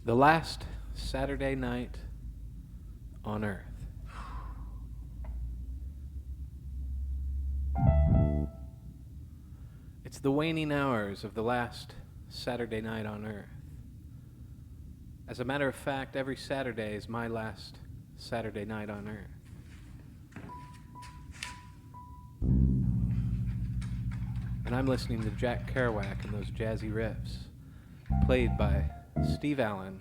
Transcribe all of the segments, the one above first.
The last Saturday night on Earth. It's the waning hours of the last Saturday night on Earth. As a matter of fact, every Saturday is my last Saturday night on Earth. And I'm listening to Jack Kerouac and those jazzy riffs, played by Steve Allen,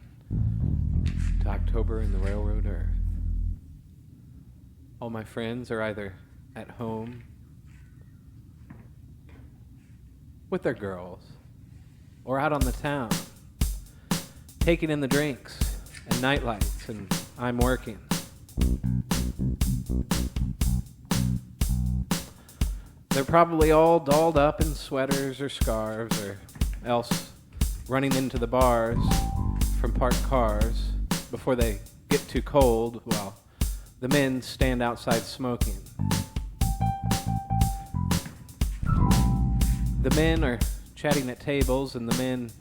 to October in the Railroad Earth. All my friends are either at home with their girls or out on the town, taking in the drinks and nightlights, and I'm working. They're probably all dolled up in sweaters or scarves or else running into the bars from parked cars before they get too cold while the men stand outside smoking. The men are chatting at tables and the men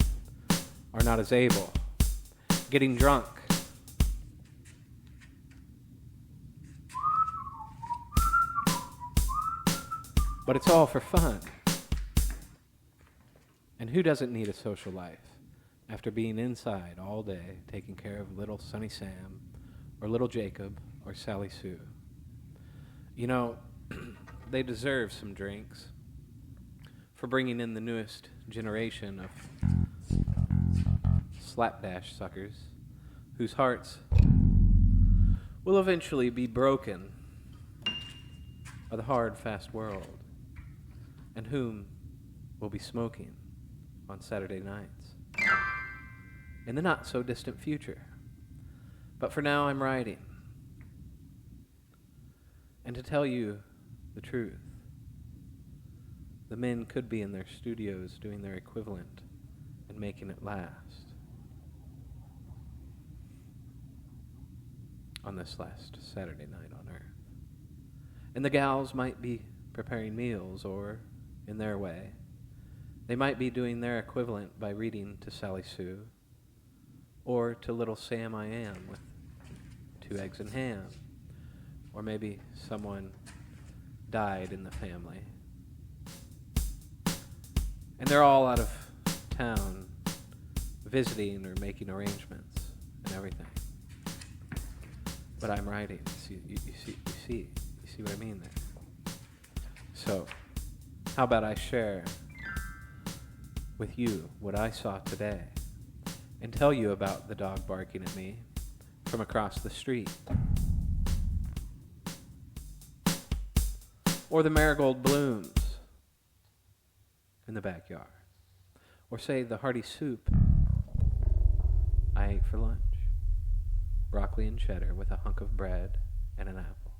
are not as able, getting drunk. But it's all for fun. And who doesn't need a social life after being inside all day taking care of little Sonny Sam or little Jacob or Sally Sue? You know, they deserve some drinks for bringing in the newest generation of slapdash suckers whose hearts will eventually be broken by the hard, fast world, and whom will be smoking on Saturday nights in the not-so-distant future. But for now, I'm writing. And to tell you the truth, the men could be in their studios doing their equivalent and making it last on this last Saturday night on Earth. And the gals might be preparing meals, or, in their way, they might be doing their equivalent by reading to Sally Sue, or to Little Sam I Am with 2 eggs and ham, or maybe someone died in the family. And they're all out of town visiting or making arrangements and everything. But I'm writing. You see what I mean there? So, how about I share with you what I saw today and tell you about the dog barking at me from across the street, or the marigold blooms in the backyard, or say the hearty soup I ate for lunch, broccoli and cheddar with a hunk of bread and an apple.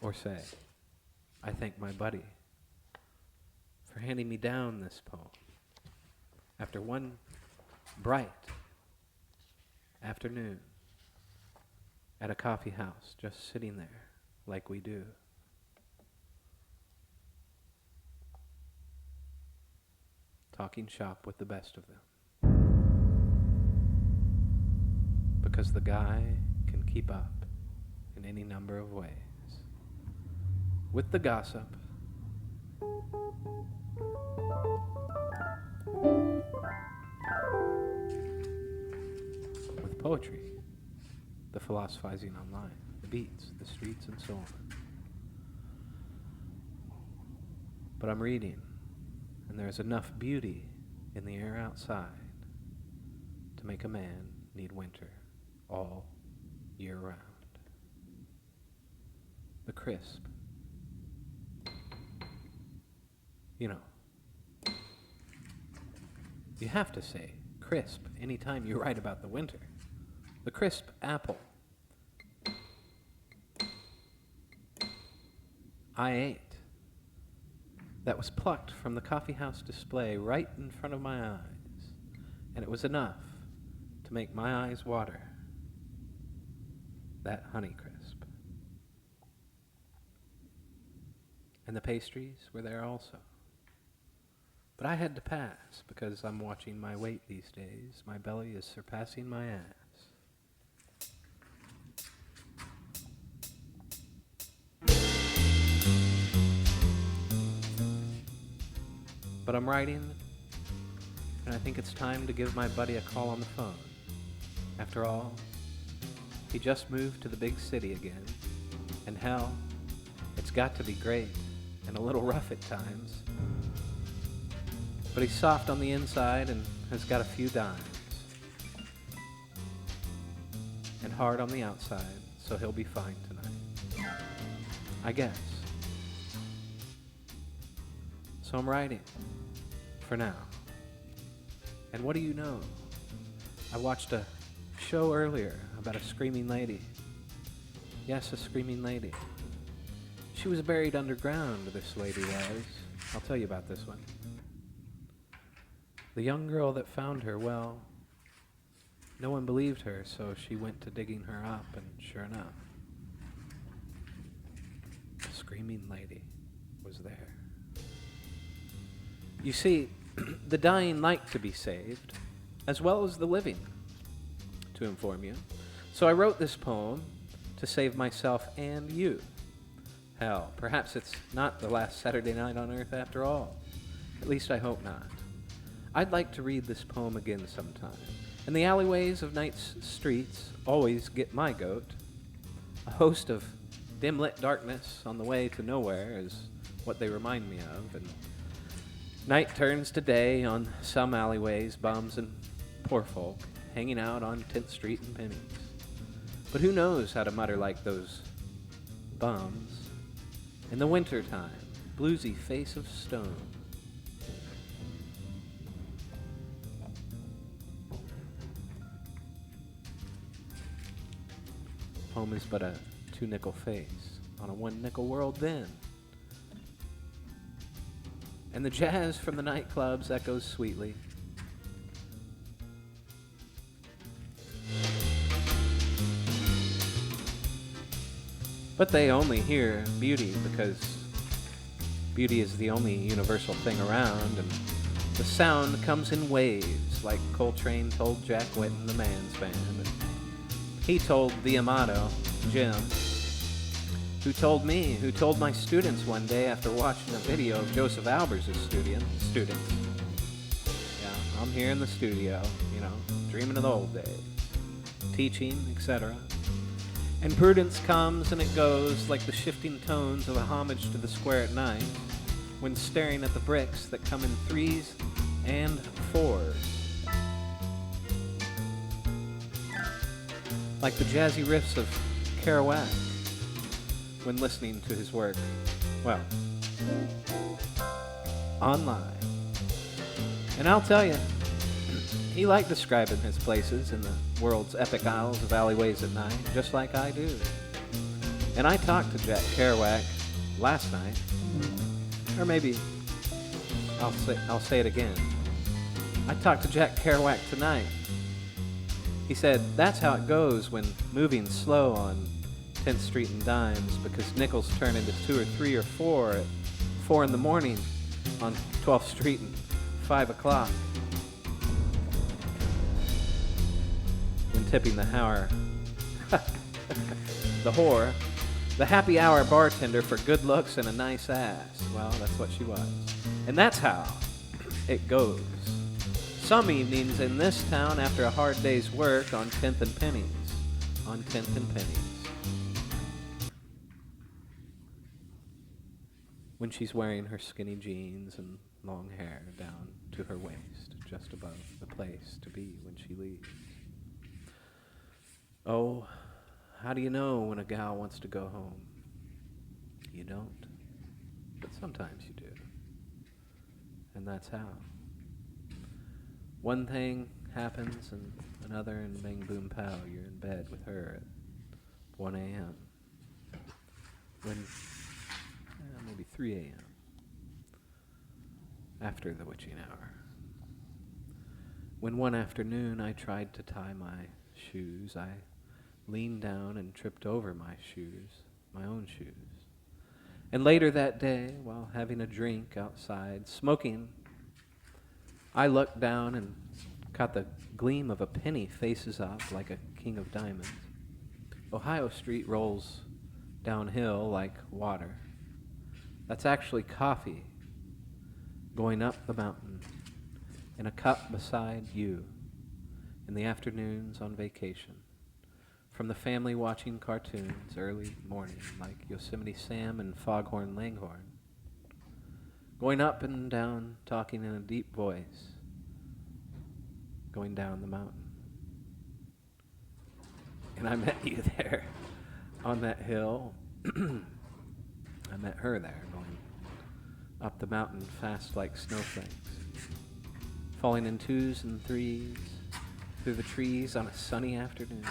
Or say, I thank my buddy for handing me down this poem after one bright afternoon at a coffee house, just sitting there like we do. Talking shop with the best of them. Because the guy can keep up in any number of ways. With the gossip, with poetry, the philosophizing online, the beats, the streets, and so on. But I'm reading, and there's enough beauty in the air outside to make a man need winter all year round. The crisp. You know, you have to say crisp anytime you write about the winter. The crisp apple I ate that was plucked from the coffeehouse display right in front of my eyes, and it was enough to make my eyes water. that Honeycrisp. And the pastries were there also. But I had to pass because I'm watching my weight these days. My belly is surpassing my ass. But I'm writing, and I think it's time to give my buddy a call on the phone. After all, he just moved to the big city again, and hell, it's got to be great and a little rough at times. But he's soft on the inside and has got a few dimes. And hard on the outside, so he'll be fine tonight. I guess. So I'm writing. For now. And what do you know? I watched a show earlier about a screaming lady. Yes, a screaming lady. She was buried underground, this lady was. I'll tell you about this one. The young girl that found her, well, no one believed her, so she went to digging her up, and sure enough, the screaming lady was there. You see, the dying like to be saved, as well as the living, to inform you. So I wrote this poem to save myself and you. Hell, perhaps it's not the last Saturday night on Earth after all. At least I hope not. I'd like to read this poem again sometime. And the alleyways of night's streets always get my goat. A host of dim-lit darkness on the way to nowhere is what they remind me of. And night turns to day on some alleyways, bums and poor folk hanging out on 10th Street and pennies. But who knows how to mutter like those bums in the winter time, bluesy face of stone. Home is but a 2-nickel face on a 1-nickel world then. And the jazz from the nightclubs echoes sweetly. But they only hear beauty because beauty is the only universal thing around, and the sound comes in waves, like Coltrane told Jack Whitten, the man's band. And he told the Amato, Jim, who told my students one day after watching a video of Joseph Albers' students. Yeah, I'm here in the studio, dreaming of the old days, teaching, etc. And prudence comes and it goes like the shifting tones of a homage to the square at night when staring at the bricks that come in 3s and 4s. Like the jazzy riffs of Kerouac when listening to his work, well, online. And I'll tell you, he liked describing his places in the world's epic aisles of alleyways at night, just like I do. And I talked to Jack Kerouac last night, or maybe I'll say it again. I talked to Jack Kerouac tonight. He said that's how it goes when moving slow on 10th Street and dimes, because nickels turn into 2 or 3 or 4 at 4 in the morning on 12th Street and 5 o'clock. When tipping the whore, the happy hour bartender for good looks and a nice ass. Well, that's what she was. And that's how it goes. Some evenings in this town after a hard day's work on 10th and pennies. On 10th and pennies. When she's wearing her skinny jeans and long hair down to her waist, just above the place to be when she leaves. Oh, how do you know when a gal wants to go home? You don't, but sometimes you do. And that's how. One thing happens and another, and bang boom pow, you're in bed with her at 1 a.m. When, maybe 3 a.m. After the witching hour. When one afternoon I tried to tie my shoes, I leaned down and tripped over my shoes, my own shoes. And later that day, while having a drink outside, smoking, I looked down and caught the gleam of a penny faces up like a king of diamonds. Ohio Street rolls downhill like water. That's actually coffee going up the mountain in a cup beside you in the afternoons on vacation. From the family watching cartoons early morning like Yosemite Sam and Foghorn Leghorn. Going up and down, talking in a deep voice. Going down the mountain. And I met you there on that hill. I met her there going up the mountain fast like snowflakes. Falling in twos and threes through the trees on a sunny afternoon.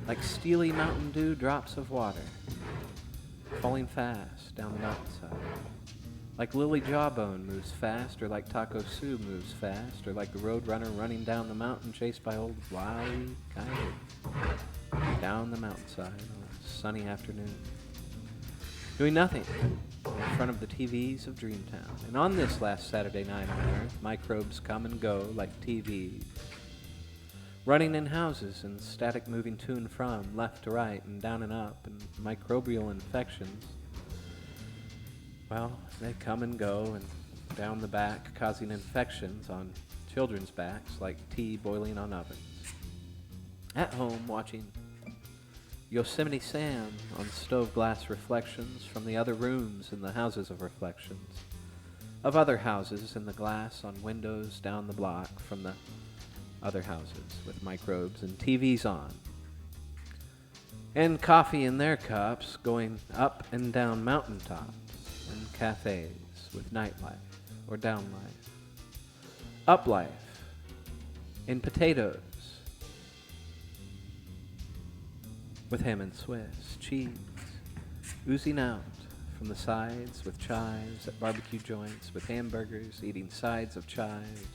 Like steely Mountain Dew drops of water, falling fast down the mountainside. Like Lily Jawbone moves fast, or like Taco Sue moves fast, or like the roadrunner running down the mountain chased by old Wile E. Coyote. Down the mountainside on a sunny afternoon. Doing nothing in front of the TVs of Dreamtown. And on this last Saturday night on Earth, microbes come and go like TVs. Running in houses and static moving to and from, left to right and down and up, and microbial infections, well, they come and go and down the back, causing infections on children's backs like tea boiling on ovens. At home, watching Yosemite Sam on stove glass reflections from the other rooms in the houses of reflections, of other houses in the glass on windows down the block from the other houses with microbes and TVs on. And coffee in their cups going up and down mountaintops and cafes with nightlife or down life. Up life in potatoes with ham and Swiss, cheese oozing out from the sides with chives at barbecue joints with hamburgers eating sides of chives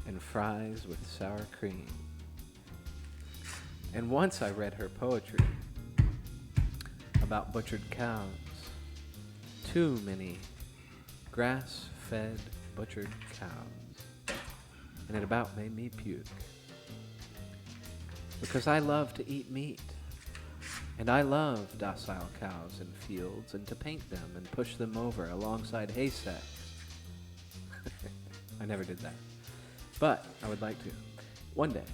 and fries with sour cream. And once I read her poetry about butchered cows. Too many grass-fed butchered cows. And it about made me puke. Because I love to eat meat. And I love docile cows in fields and to paint them and push them over alongside haystacks. I never did that. But I would like to. One day.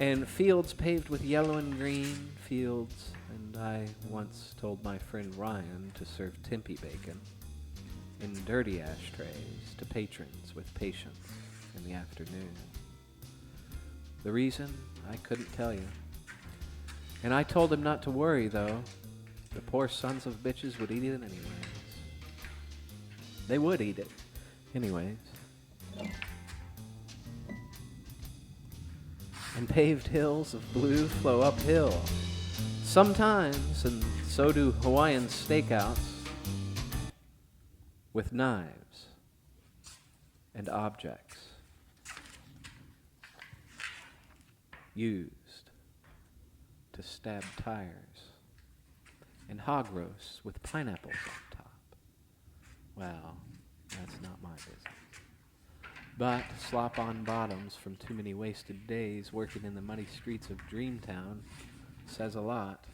And fields paved with yellow and green fields. And I once told my friend Ryan to serve tempeh bacon in dirty ashtrays to patrons with patience in the afternoon. The reason, I couldn't tell you. And I told him not to worry, though. The poor sons of bitches would eat it anyways. They would eat it anyways. And paved hills of blue flow uphill. Sometimes, and so do Hawaiian stakeouts, with knives and objects used to stab tires, and hog roasts with pineapples on top. Well, that's not my business. But slop-on bottoms from too many wasted days working in the muddy streets of Dreamtown says a lot.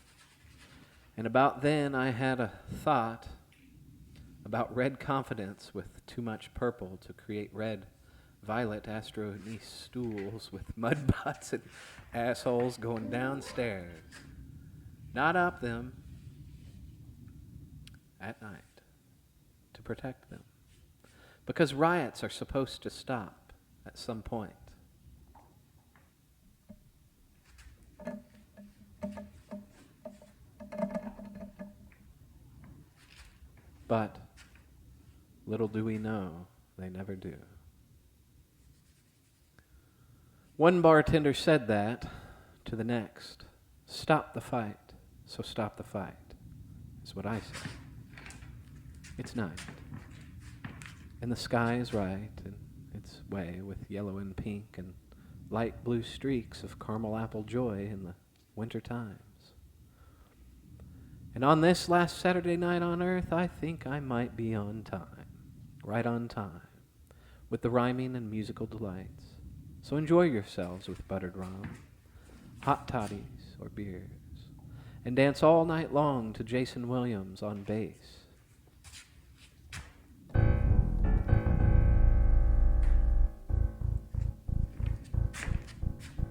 And about then I had a thought about red confidence with too much purple to create red violet Astronese stools with mud butts and assholes going downstairs. Not up them. At night. To protect them. Because riots are supposed to stop at some point. But little do we know, they never do. One bartender said that to the next. Stop the fight, so stop the fight, is what I say. It's night. And the sky is right in its way with yellow and pink and light blue streaks of caramel apple joy in the winter times. And on this last Saturday night on earth, I think I might be on time, right on time, with the rhyming and musical delights. So enjoy yourselves with buttered rum, hot toddies or beers, and dance all night long to Jason Williams on bass.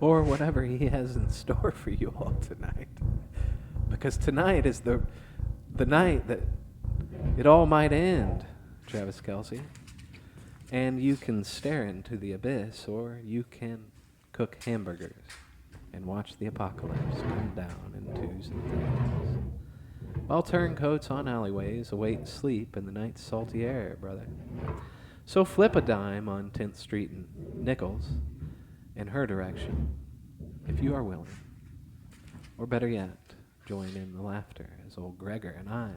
Or whatever he has in store for you all tonight. Because tonight is the night that it all might end, Travis Kelce. And you can stare into the abyss, or you can cook hamburgers and watch the apocalypse come down in twos and threes. While turncoats on alleyways await sleep in the night's salty air, brother. So flip a dime on 10th Street and Nichols in her direction, if you are willing. Or better yet, join in the laughter as old Gregor and I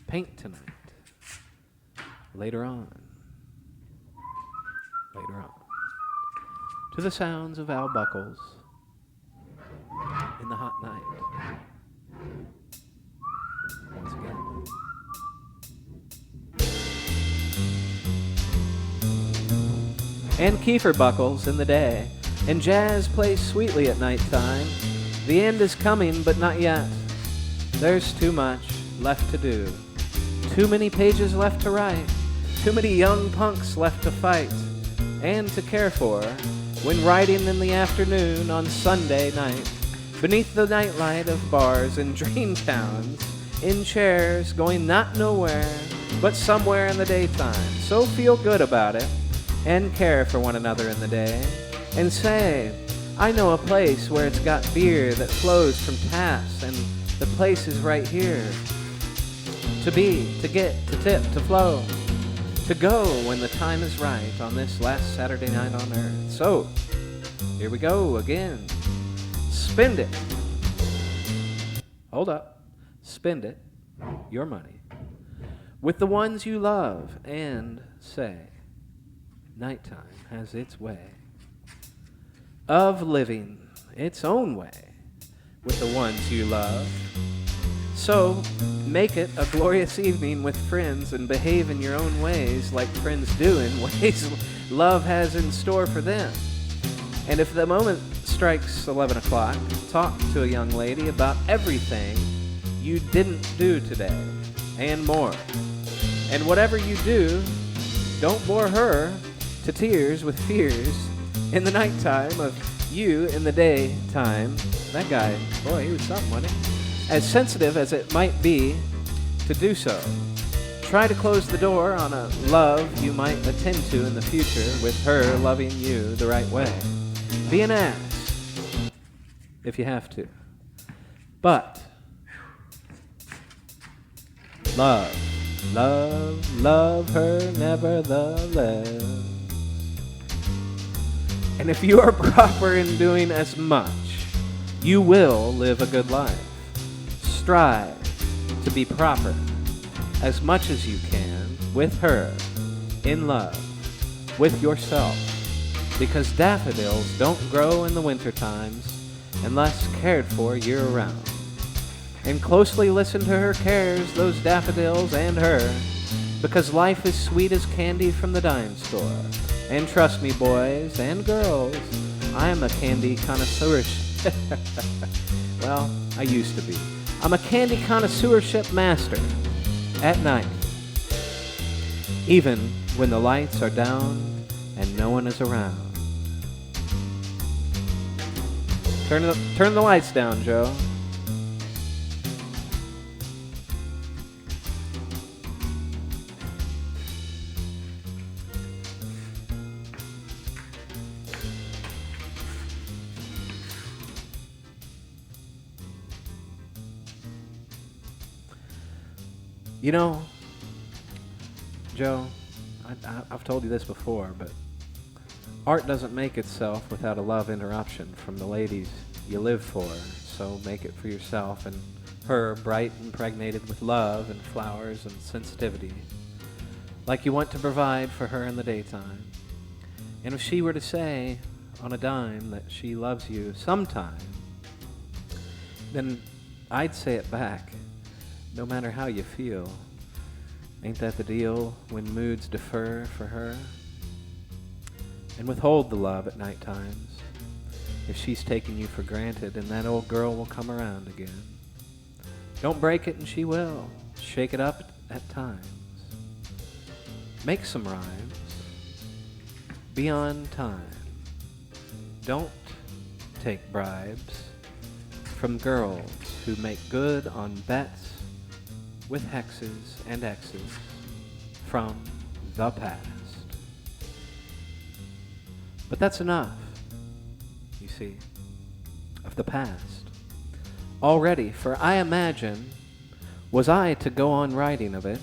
paint tonight. Later on. To the sounds of Al Buckles in the hot night. Once again. And Kiefer Buckles in the day. And jazz plays sweetly at night time. The end is coming, but not yet. There's too much left to do. Too many pages left to write. Too many young punks left to fight and to care for. When riding in the afternoon on Sunday night, beneath the nightlight of bars and dream towns, in chairs going not nowhere, but somewhere in the daytime. So feel good about it and care for one another in the day. And say, I know a place where it's got beer that flows from taps, and the place is right here. To be, to get, to tip, to flow. To go when the time is right on this last Saturday night on earth. So, here we go again. Spend it. Hold up. Spend it, your money, with the ones you love, and say, nighttime has its way of living its own way with the ones you love. So, make it a glorious evening with friends and behave in your own ways like friends do in ways love has in store for them. And if the moment strikes 11 o'clock, talk to a young lady about everything you didn't do today and more. And whatever you do, don't bore her to tears with fears in the nighttime of you in the daytime. That guy, boy, he was something, wasn't he? As sensitive as it might be to do so. Try to close the door on a love you might attend to in the future with her loving you the right way. Be an ass if you have to. But love her nevertheless. And if you are proper in doing as much, you will live a good life. Strive to be proper as much as you can with her, in love, with yourself, because daffodils don't grow in the winter times unless cared for year-round. And closely listen to her cares, those daffodils and her, because life is sweet as candy from the dime store. And trust me, boys and girls, I am a candy connoisseurship. Well, I used to be. I'm a candy connoisseurship master at night, even when the lights are down and no one is around. Turn the lights down, Joe. You know, Joe, I've told you this before, but art doesn't make itself without a love interruption from the ladies you live for. So make it for yourself and her, bright, impregnated with love and flowers and sensitivity, like you want to provide for her in the daytime. And if she were to say on a dime that she loves you sometime, then I'd say it back, no matter how you feel. Ain't that the deal when moods defer for her? And withhold the love at night times, if she's taking you for granted, and that old girl will come around again. Don't break it and she will. Shake it up at times. Make some rhymes. Be on time. Don't take bribes from girls who make good on bets with hexes and X's from the past. But that's enough, you see, of the past. Already, for I imagine, was I to go on writing of it,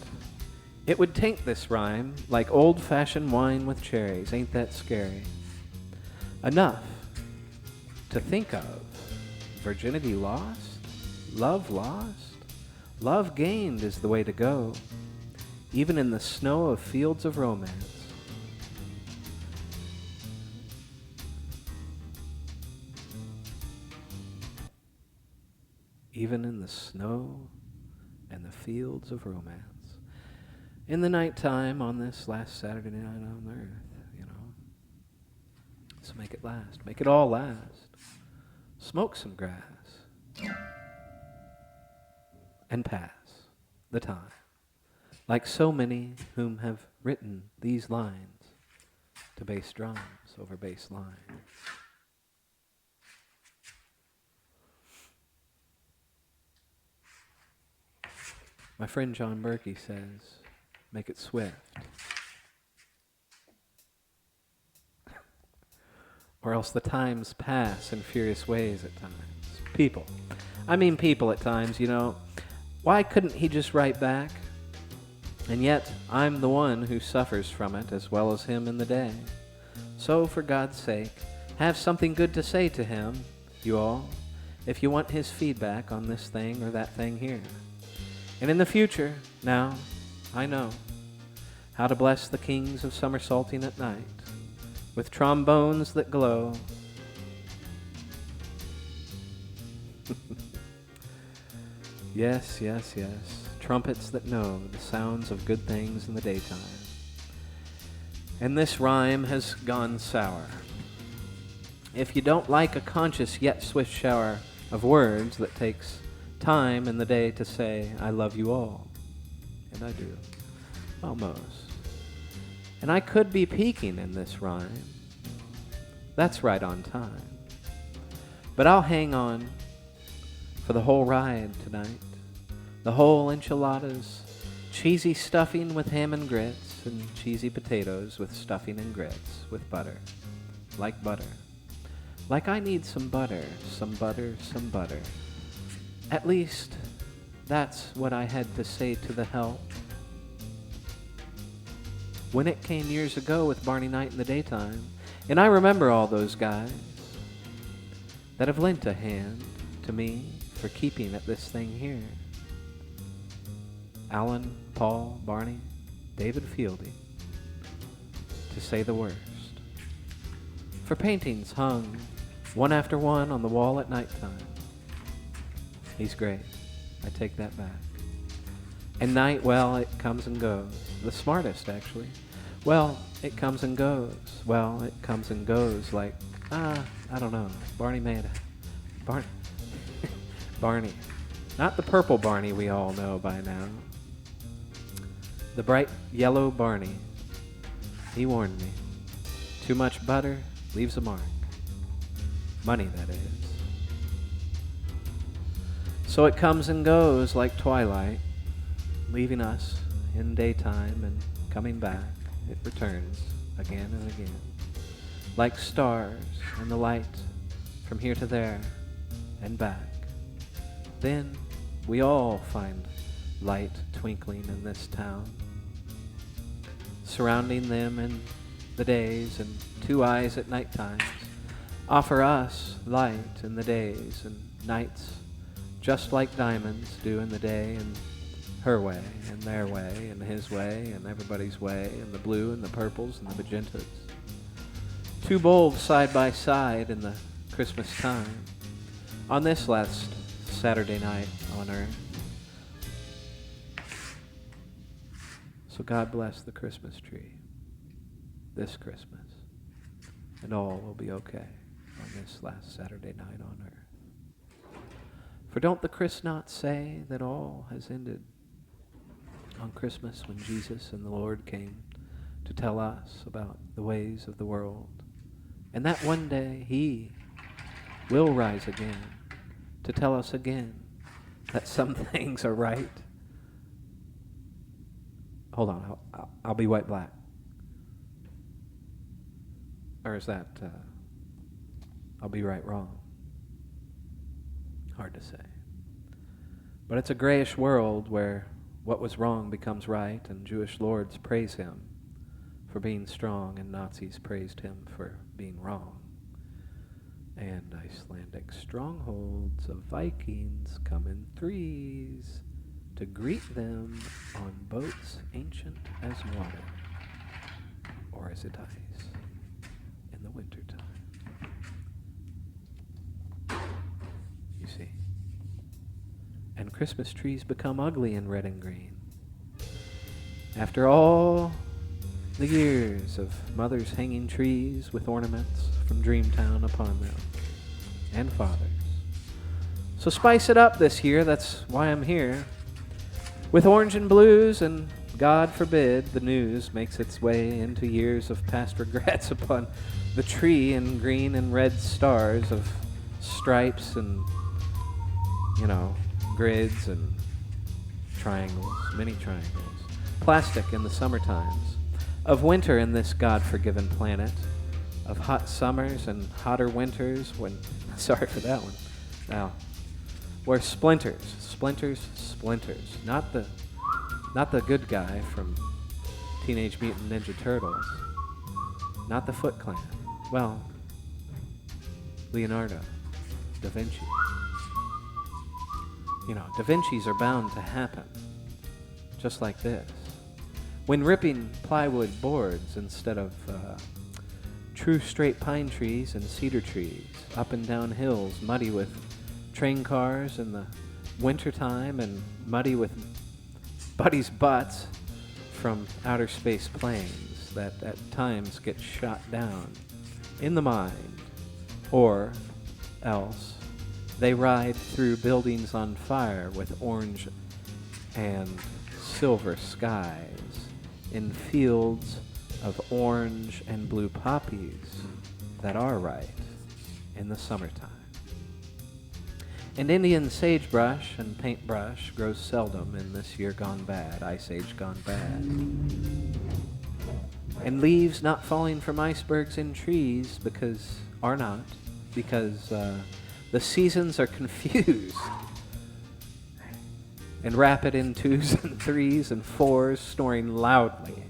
it would taint this rhyme like old-fashioned wine with cherries. Ain't that scary? Enough to think of. Virginity lost? Love lost? Love gained is the way to go, even in the snow of fields of romance. Even in the snow and the fields of romance. In the nighttime on this last Saturday night on earth, you know. So make it last. Make it all last. Smoke some grass. And pass the time. Like so many whom have written these lines to bass drums over bass line. My friend John Berkey says, make it swift. Or else the times pass in furious ways at times. People at times, you know. Why couldn't he just write back? And yet, I'm the one who suffers from it as well as him in the day. So, for God's sake, have something good to say to him, you all, if you want his feedback on this thing or that thing here. And in the future, now, I know how to bless the kings of somersaulting at night with trombones that glow. Yes, yes, yes. Trumpets that know the sounds of good things in the daytime. And this rhyme has gone sour. If you don't like a conscious yet swift shower of words that takes time in the day to say, I love you all. And I do. Almost. And I could be peaking in this rhyme. That's right on time. But I'll hang on for the whole ride tonight. The whole enchiladas, cheesy stuffing with ham and grits, and cheesy potatoes with stuffing and grits with butter. Like butter. Like I need some butter, some butter, some butter. At least, that's what I had to say to the help. When it came years ago with Barney Knight in the daytime, and I remember all those guys that have lent a hand to me for keeping at this thing here. Alan, Paul, Barney, David Fielding, to say the worst. For paintings hung one after one on the wall at nighttime. He's great. I take that back. And night, well, it comes and goes. The smartest, actually. Well, it comes and goes. Well, it comes and goes like, I don't know. Barney made it. Barney. Not the purple Barney we all know by now. The bright yellow Barney. He warned me. Too much butter leaves a mark. Money, that is. So it comes and goes like twilight, leaving us in daytime and coming back. It returns again and again, like stars in the light from here to there and back. Then we all find light twinkling in this town, surrounding them in the days, and two eyes at night times offer us light in the days, and nights just like diamonds do in the day, and her way, and their way, and his way, and everybody's way, and the blue, and the purples, and the magentas. Two bulbs side by side in the Christmas time. On this last last Saturday night on earth. So God bless the Christmas tree this Christmas, and all will be okay on this last Saturday night on earth. For don't the Christnots say that all has ended on Christmas when Jesus and the Lord came to tell us about the ways of the world, and that one day He will rise again to tell us again that some things are right. Hold on, I'll be white black. Or is that, I'll be right wrong? Hard to say. But it's a grayish world where what was wrong becomes right, and Jewish lords praise Him for being strong, and Nazis praised Him for being wrong. And Icelandic strongholds of Vikings come in threes to greet them on boats ancient as water, or as it ice in the wintertime. You see. And Christmas trees become ugly in red and green. After all the years of mothers hanging trees with ornaments from Dreamtown upon them, and fathers. So spice it up this year, that's why I'm here, with orange and blues, and God forbid the news makes its way into years of past regrets upon the tree and green and red stars of stripes and, grids and triangles, many triangles. Plastic in the summer times, of winter in this God-forgiven planet, of hot summers and hotter winters when, sorry for that one, now, where splinters, not the good guy from Teenage Mutant Ninja Turtles, not the Foot Clan, well, Leonardo, Da Vinci. Da Vinci's are bound to happen, just like this. When ripping plywood boards instead of true straight pine trees and cedar trees, up and down hills, muddy with train cars in the wintertime and muddy with buddies' butts from outer space planes that at times get shot down in the mine, or else they ride through buildings on fire with orange and silver skies in fields of orange and blue poppies that are right in the summertime. And Indian sagebrush and paintbrush grows seldom in this year gone bad, ice age gone bad. And leaves not falling from icebergs in trees because the seasons are confused and rapid in 2s and 3s and 4s, snoring loudly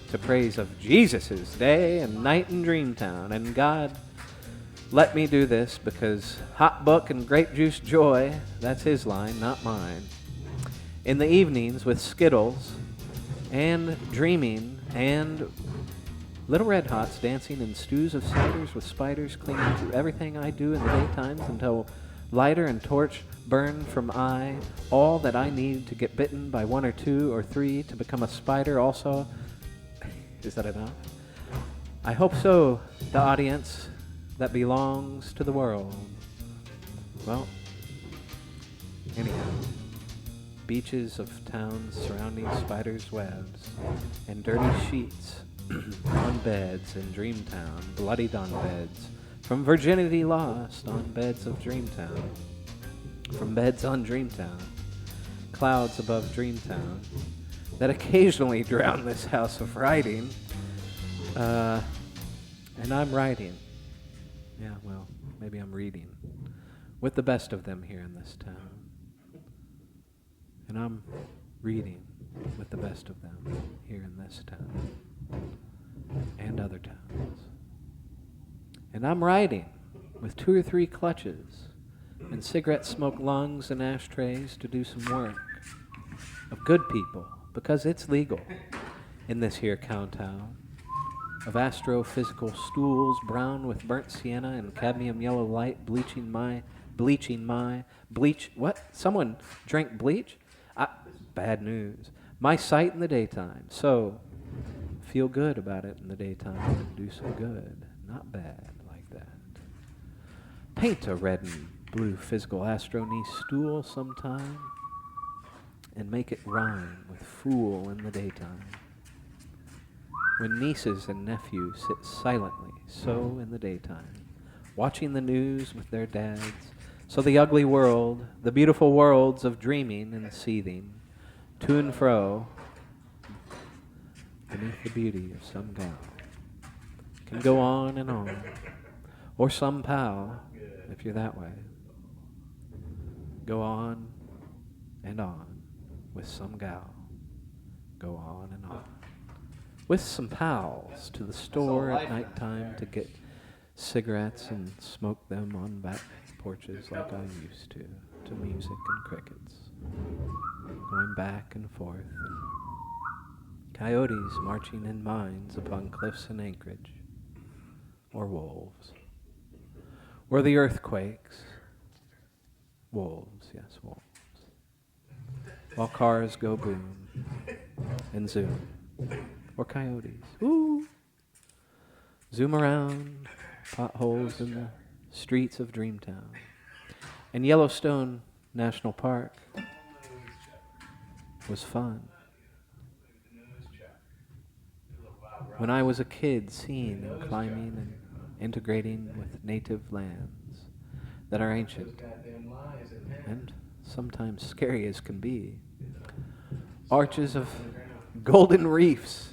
to praise of Jesus' day and night in Dreamtown. And God, let me do this because hot book and grape juice joy, that's His line, not mine. In the evenings with Skittles and dreaming and Little Red Hots dancing in stews of ciders with spiders clinging to everything I do in the daytimes until lighter and torch burn from eye, all that I need to get bitten by 1 or 2 or 3 to become a spider also. Is that enough? I hope so, the audience that belongs to the world. Well, anyhow, beaches of towns surrounding spiders' webs and dirty sheets on beds in Dreamtown, bloodied on beds, from virginity lost on beds of Dreamtown, from beds on Dreamtown, clouds above Dreamtown, that occasionally drown this house of writing, and I'm writing. Yeah, well, maybe I'm reading with the best of them here in this town. And I'm reading with the best of them here in this town and other towns. And I'm writing with 2 or 3 clutches and cigarette smoke lungs and ashtrays to do some work of good people, because it's legal in this here cowtown, of astrophysical stools brown with burnt sienna and cadmium yellow light bleaching my bleaching my bleach. What? Someone drank bleach? Bad news. My sight in the daytime. So feel good about it in the daytime and do some good, not bad like that. Paint a red and blue physical astronese stool sometime and make it rhyme with fool in the daytime. When nieces and nephews sit silently, so in the daytime, watching the news with their dads, so the ugly world, the beautiful worlds of dreaming and seething, to and fro, beneath the beauty of some gal, can go on and on, or some pal, if you're that way, go on and on with some gal, go on and on. With some pals to the store at nighttime to get cigarettes and smoke them on back porches like I used to music and crickets, going back and forth, and coyotes marching in mines upon cliffs in Anchorage, or wolves, or the earthquakes, wolves, yes, wolves, while cars go boom and zoom. Or coyotes. Ooh. Zoom around potholes in the streets of Dreamtown. And Yellowstone National Park was fun. When I was a kid, seeing and climbing and integrating with native lands that are ancient and sometimes scary as can be. Arches of golden reefs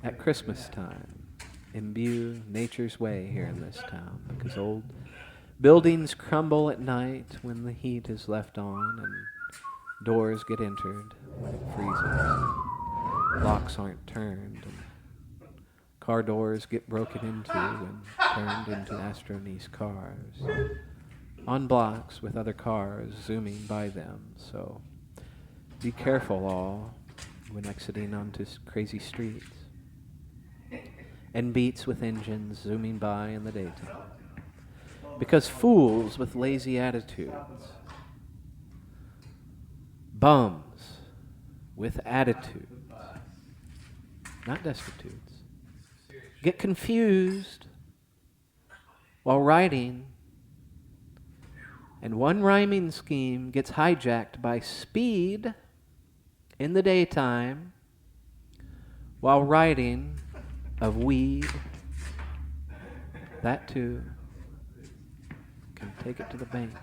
at Christmas time imbue nature's way here in this town, because old buildings crumble at night when the heat is left on and doors get entered when it freezes. Locks aren't turned and car doors get broken into and turned into Astronese cars on blocks with other cars zooming by them. So be careful all when exiting onto crazy streets and beats with engines zooming by in the daytime. Because fools with lazy attitudes, bums with attitudes, not destitutes, get confused while writing, and one rhyming scheme gets hijacked by speed in the daytime while writing of weed. That too can take it to the bank,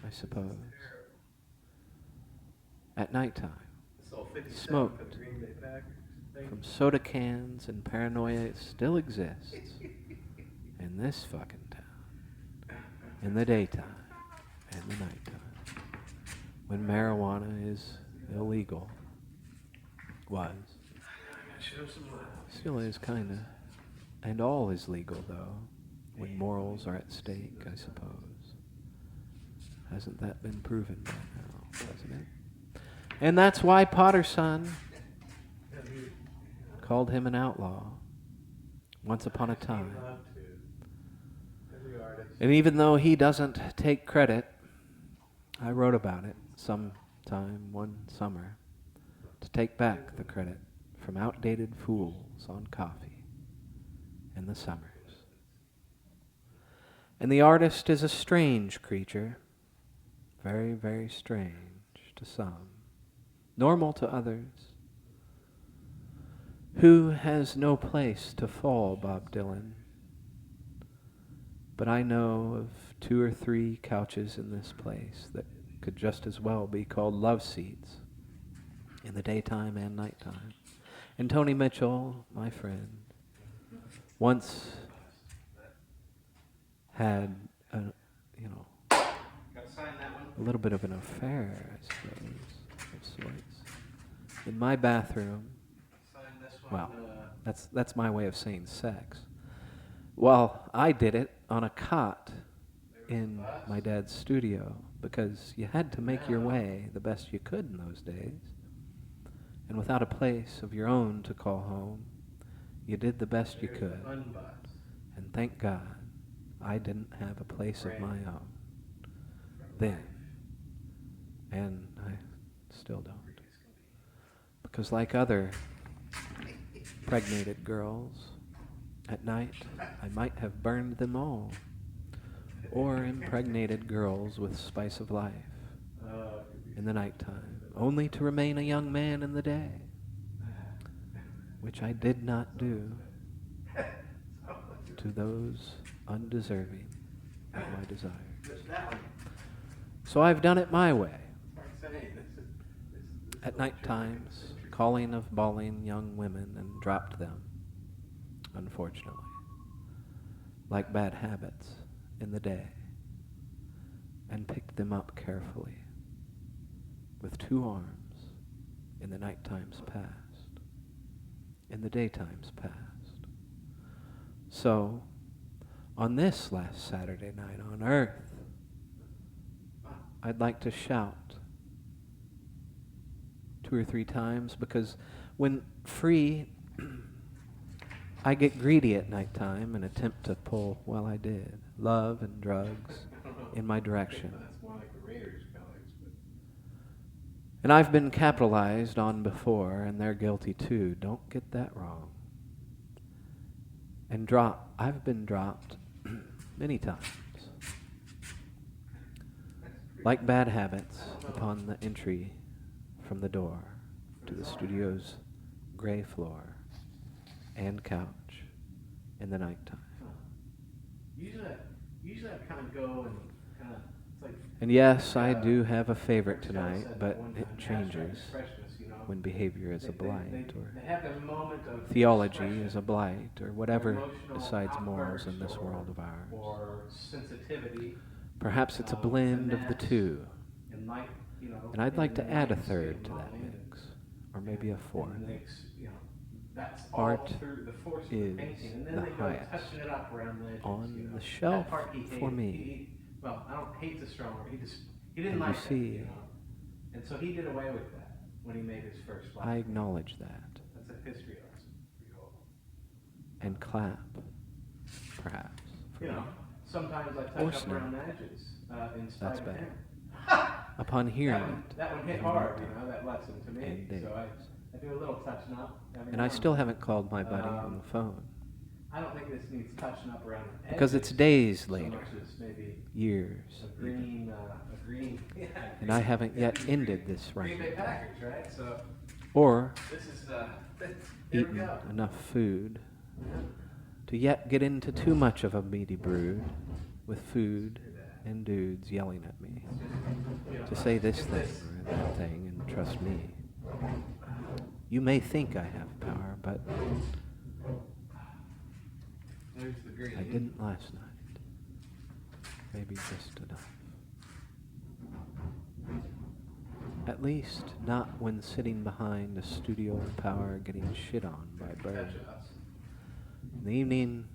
I suppose. At nighttime, smoked from soda cans, and paranoia still exists in this fucking town, in the daytime and the nighttime, when marijuana is illegal. Was. Still is, kinda. And all is legal, though, when morals are at stake, I suppose. Hasn't that been proven by now, hasn't it? And that's why Potterson called him an outlaw once upon a time. And even though he doesn't take credit, I wrote about it sometime one summer to take back the credit from outdated fools on coffee in the summers. And the artist is a strange creature, very, very strange to some, normal to others, who has no place to fall, Bob Dylan. But I know of 2 or 3 couches in this place that could just as well be called love seats in the daytime and nighttime. And Tony Mitchell, my friend, once had a little bit of an affair, I suppose, of sorts, in my bathroom. Well, that's my way of saying sex. Well, I did it on a cot in my dad's studio, because you had to make your way the best you could in those days. And without a place of your own to call home, you did the best you could. And thank God, I didn't have a place of my own. then. And I still don't. Because like other pregnated girls, at night I might have burned them all. Or impregnated girls with spice of life in the nighttime, only to remain a young man in the day, which I did not do to those undeserving of my desire. So I've done it my way. At night times, calling of bawling young women and dropped them, unfortunately, like bad habits in the day, and picked them up carefully with 2 arms in the night times past, in the daytimes past. So, on this last Saturday night on earth, I'd like to shout 2 or 3 times, because when free, I get greedy at nighttime and attempt to pull, well, I did, love and drugs in my direction. And I've been capitalized on before, and they're guilty too. Don't get that wrong. And I've been dropped many times, like bad habits, upon the entry from the door to the studio's gray floor and couch in the nighttime. Usually I kind of go and kind of, it's like... And yes, I do have a favorite tonight, but it changes when behavior is a blight, or theology is a blight, or whatever decides morals in this world of ours. Or sensitivity. Perhaps it's a blend of the two. And I'd like to add a third to that mix, or maybe a fourth. Art is the highest on the shelf for me. Well, I don't hate the strong word. He didn't like that, and so he did away with that when he made his first black. I acknowledge that. That's a history lesson. And clap, perhaps. Sometimes I touch up around the edges in spite That's of better. him. Upon hearing that one hit hard, that lesson to me. So I do a little touching up. And I still haven't called my buddy on the phone. I don't think this needs touching up around the edges. Because it's days later, So much as maybe years, a green, and I haven't yet ended this Green Bay run, Packers, right? So or this is here we eaten go. enough food to yet get into too much of a meaty brood with food and dudes yelling at me to say this thing or that thing and trust me. You may think I have power, but I didn't last night. Maybe just enough. At least not when sitting behind a studio power getting shit on by birds. In the evening,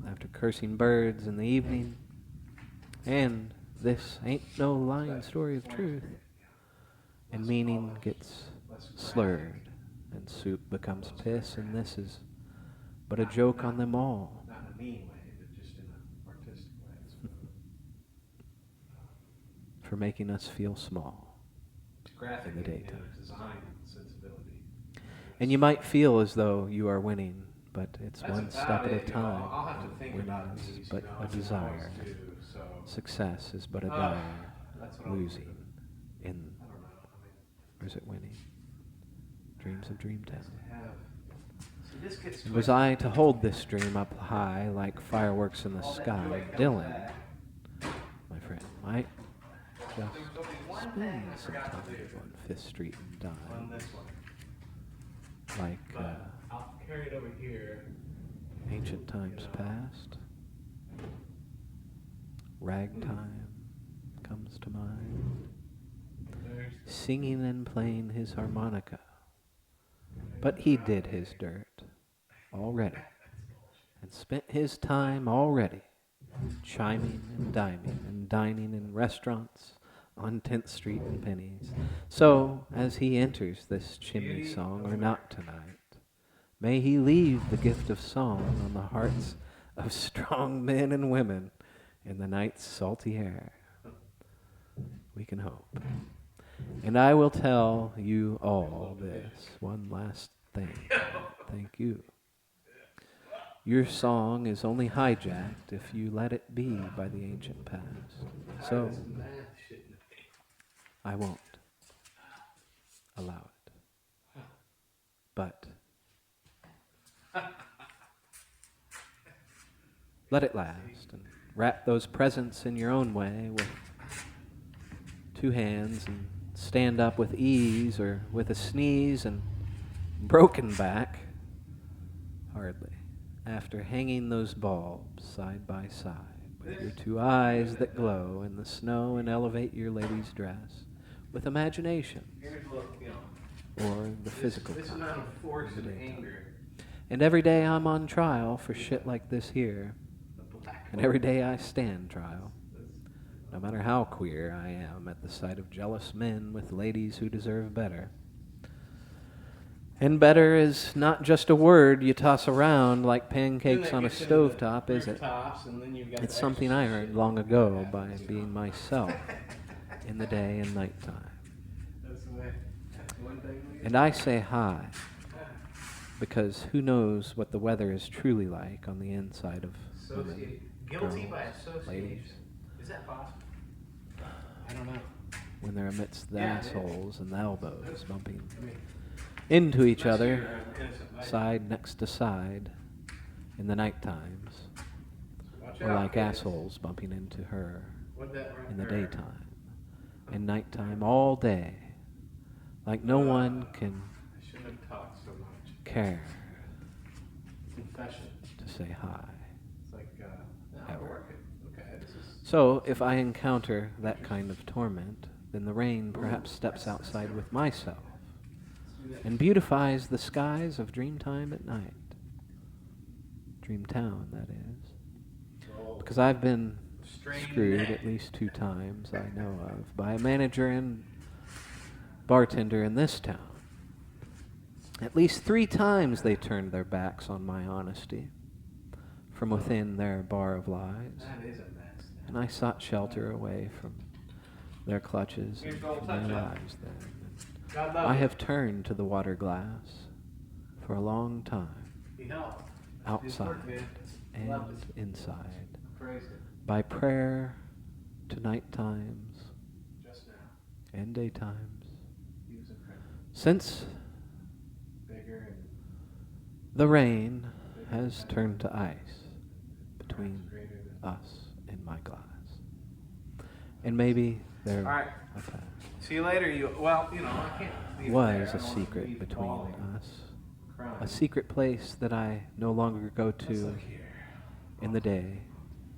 after cursing birds in the evening, and this ain't no lying story of truth, and meaning gets slurred, and soup becomes piss, and this is but a joke on them all. Not in a mean way, but just in an artistic way. For making us feel small Graphic in the daytime. Design sensibility. And you might feel as though you are winning, but it's That's one step at a it, time. I'll have to think Winning about is these, but a as I desire. always do, so Success is but a dire that's what I'll losing do. in, I don't know. or is it winning? Dreams of Dreamtown. See, this gets Was I to hold this dream up high like fireworks in the sky, Dylan, my friend, might just spend some time on Fifth Street and on die this one. like I'll carry it over here. ancient times past. Ragtime comes to mind, singing and playing his harmonica. But he did his dirt already and spent his time already chiming and diming and dining in restaurants on 10th Street and Penny's. So, as he enters this chimney song, or not tonight, may he leave the gift of song on the hearts of strong men and women in the night's salty air. We can hope. And I will tell you all this. One last thing. Thank you. Your song is only hijacked if you let it be by the ancient past. So, I won't allow it. But let it last and wrap those presents in your own way with 2 hands and stand up with ease or with a sneeze and broken back. Hardly. After hanging those bulbs side by side with your 2 eyes that glow in the snow and elevate your lady's dress with imagination or the physical this kind amount of force in the and daytime. anger. And every day I'm on trial for shit like this here. And every day I stand trial. No matter how queer I am at the sight of jealous men with ladies who deserve better. And better is not just a word you toss around like pancakes on a stovetop, is it? It's something I earned long ago by being myself in the day and nighttime. And I say hi, because who knows what the weather is truly like on the inside of women, Guilty girls, by association. ladies, Is that possible? I don't know. when they're amidst the Yeah, it is. assholes and the elbows bumping into each Unless other, you're an innocent lady. side next to side, in the night times, Watch or out, like kids. assholes bumping into her What'd that right in the there? daytime, and nighttime all day, like no one can I shouldn't have talked so much. care Confession. to say hi. It's like, no, Ever. we're working. Okay, this is... So, if I encounter that kind of torment, then the rain perhaps steps outside with myself and beautifies the skies of Dreamtime at night. Dreamtown, that is. Because I've been screwed at least 2 times, I know of, by a manager and bartender in this town. At least 3 times they turned their backs on my honesty from within their bar of lies. That is a mess. And I sought shelter away from their clutches Here's and the old from their touch-up. lives then. God love I you. have turned to the water glass for a long time, He helped. outside man. and Loved it. inside, Praised it. by prayer to night times Just now. and daytimes. He was incredible. Since Bigger and the rain has turned to ice between greater than... us and my glass. And maybe there All right. See you later. Well, I can't leave it there. was I a don't want to secret leave between bawling, us. crying. A secret place that I no longer go Let's to look here. in the day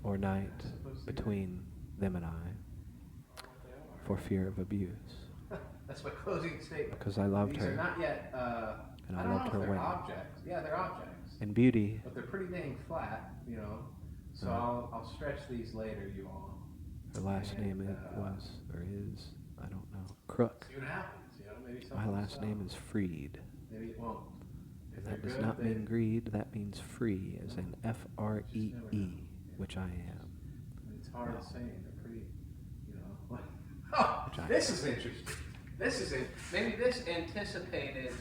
or night Supposed to be- between them and I for fear of abuse. That's my closing statement. Because I loved These are her not yet, and I don't loved know her if they're well. objects. Yeah, they're objects. And beauty, But they're pretty dang flat, So I'll stretch these later, you all. her last And, name was, or is, I don't know, Crook. See what happens, Maybe My something last will name sell. is Freed. Maybe it won't. If And that they're does good, not they- mean greed, that means free, as in F-R-E-E, which I am. It's hard to say. They're pretty, Oh, Which I this am. is interesting. This is it. Maybe this anticipated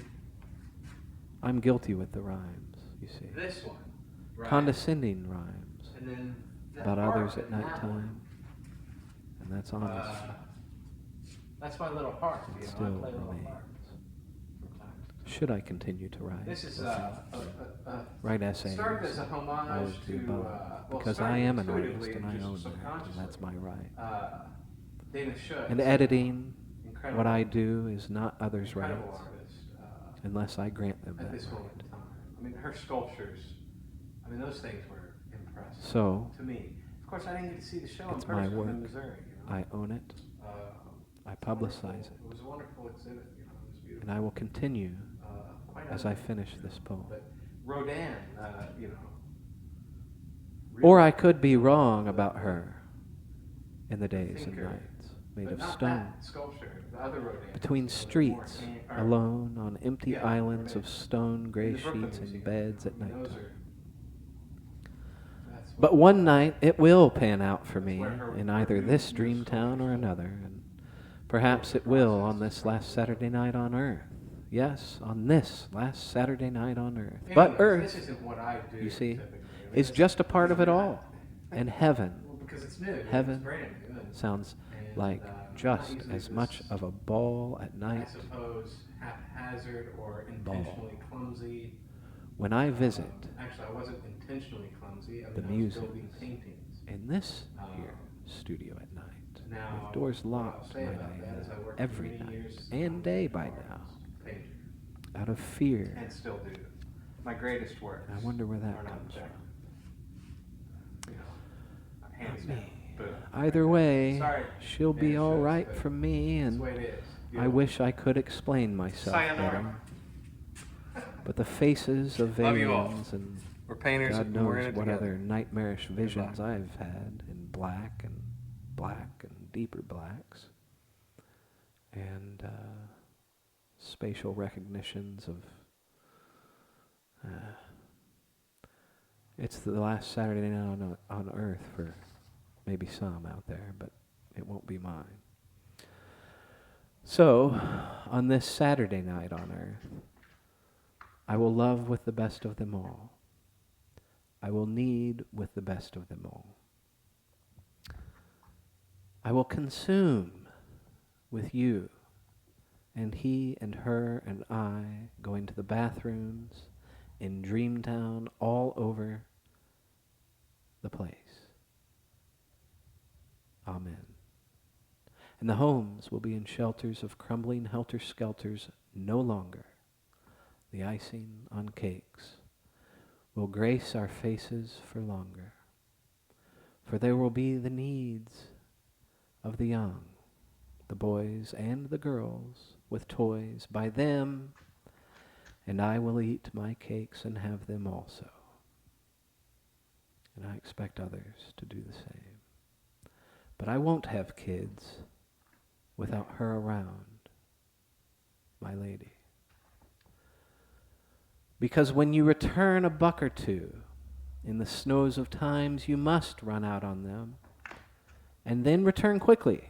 I'm guilty with the rhymes, you see. this one. Right? Condescending rhymes And then that about part others at in that nighttime. one, And that's honest. That's my little part. It I still play a little remains. part from time to time. Should I continue to write? This is write essays. started as a I homage would do to both, well, because I started am an intuitively artist and I just own that, and subconsciously. that's my right. Dana Shutt. And editing, Incredible, what I do is not others' incredible rights, artist. unless I grant them At that this moment right. in time. I mean, her sculptures, those things were impressive. So, to me. Of course, I didn't get to see the show in it's person. my I'm in work. Missouri. I own it, Uh, I it's wonderful. publicize it, It was a wonderful exhibit. It was beautiful. and I will continue Quite as I unlike, finish this poem. But Rodin, Or really- I could be wrong about her in the days and Thinker. nights, made but of not stone, that sculpture, the other Rodin. between was more streets, or- alone on empty Yeah, islands Rodin. of stone, gray in the Brooklyn sheets, and Museum. beds at Those nighttime. that's what- But one night it will pan out for That's me where her in either new this sculptures dream town or go. another, and Perhaps it will on this last Saturday night on Earth. Yes, on this last Saturday night on Earth. But Anyways, Earth, this isn't what I do. you see, typically. I mean, is this- just a part of it all. And heaven Well, because it's new. Heaven It's brand new. sounds And, like I'm just not usually as much this, of a ball at I night. suppose, haphazard or intentionally clumsy. When I visit Actually, I wasn't intentionally clumsy. I mean, the I was muses building paintings. in this Um, here studio at night, Now, with doors what I'll locked, say might about I that is I add, worked every for many night years and on day by cars, now, painting, out of fear. and still do. My greatest works. I wonder where that are not comes there. from. You know, hands Me. down. Boom. Either way, Sorry. she'll be Yeah, all sure, right but from me, That's and the way it is. I wish I could explain myself Sayonara. better. But the faces of Love you all. aliens and We're painters God and we're in knows it what together. other nightmarish visions Goodbye. I've had in black and deeper blacks, and spatial recognitions of. It's the last Saturday night on Earth for maybe some out there, but it won't be mine. So, on this Saturday night on Earth, I will love with the best of them all. I will need with the best of them all. I will consume with you, and he and her and I going to the bathrooms in Dreamtown all over the place. Amen. And the homes will be in shelters of crumbling helter-skelters no longer. The icing on cakes will grace our faces for longer. For there will be the needs of the young, the boys and the girls, with toys by them, and I will eat my cakes and have them also. And I expect others to do the same. But I won't have kids without her around, my lady. Because when you return a buck or two in the snows of times, you must run out on them, and then return quickly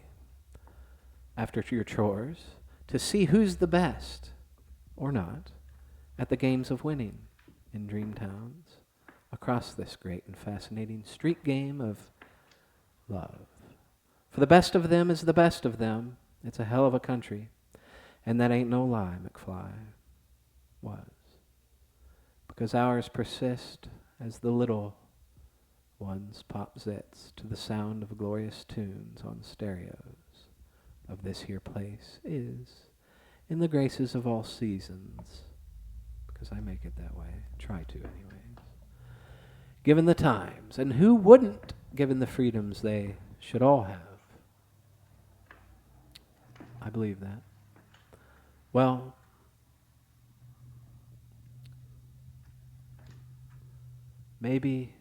after your chores to see who's the best, or not, at the games of winning in dream towns across this great and fascinating street game of love. For the best of them is the best of them. It's a hell of a country, and that ain't no lie, McFly. Was. Because ours persist as the little ones pop zits to the sound of glorious tunes on stereos of this here place is in the graces of all seasons, because I make it that way, try to anyways, given the times, and who wouldn't, given the freedoms they should all have. I believe that. Well, maybe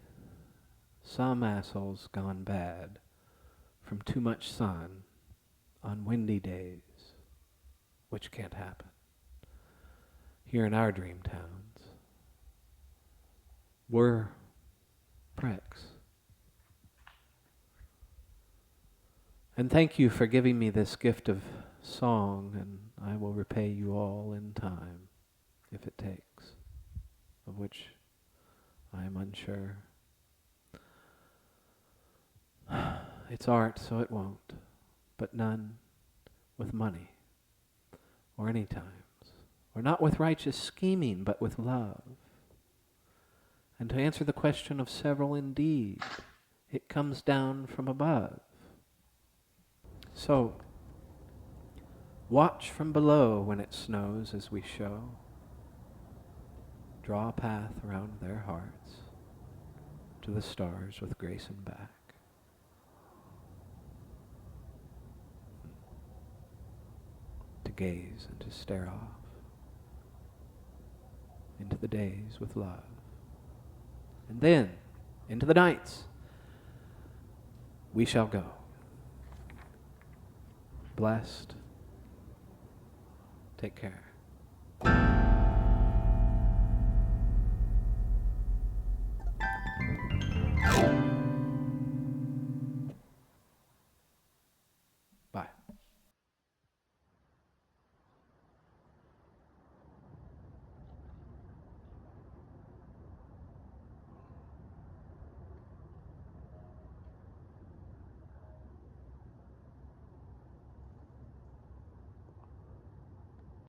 some asshole's gone bad from too much sun on windy days, which can't happen here in our dream towns. We're pricks. And thank you for giving me this gift of song, and I will repay you all in time, if it takes, of which I am unsure. It's art, so it won't, but none with money, or any times, or not with righteous scheming, but with love. And to answer the question of several indeed, it comes down from above. So, watch from below when it snows as we show. Draw a path around their hearts to the stars with grace and back. To gaze and to stare off into the days with love. And then, into the nights, we shall go. Blessed. Take care.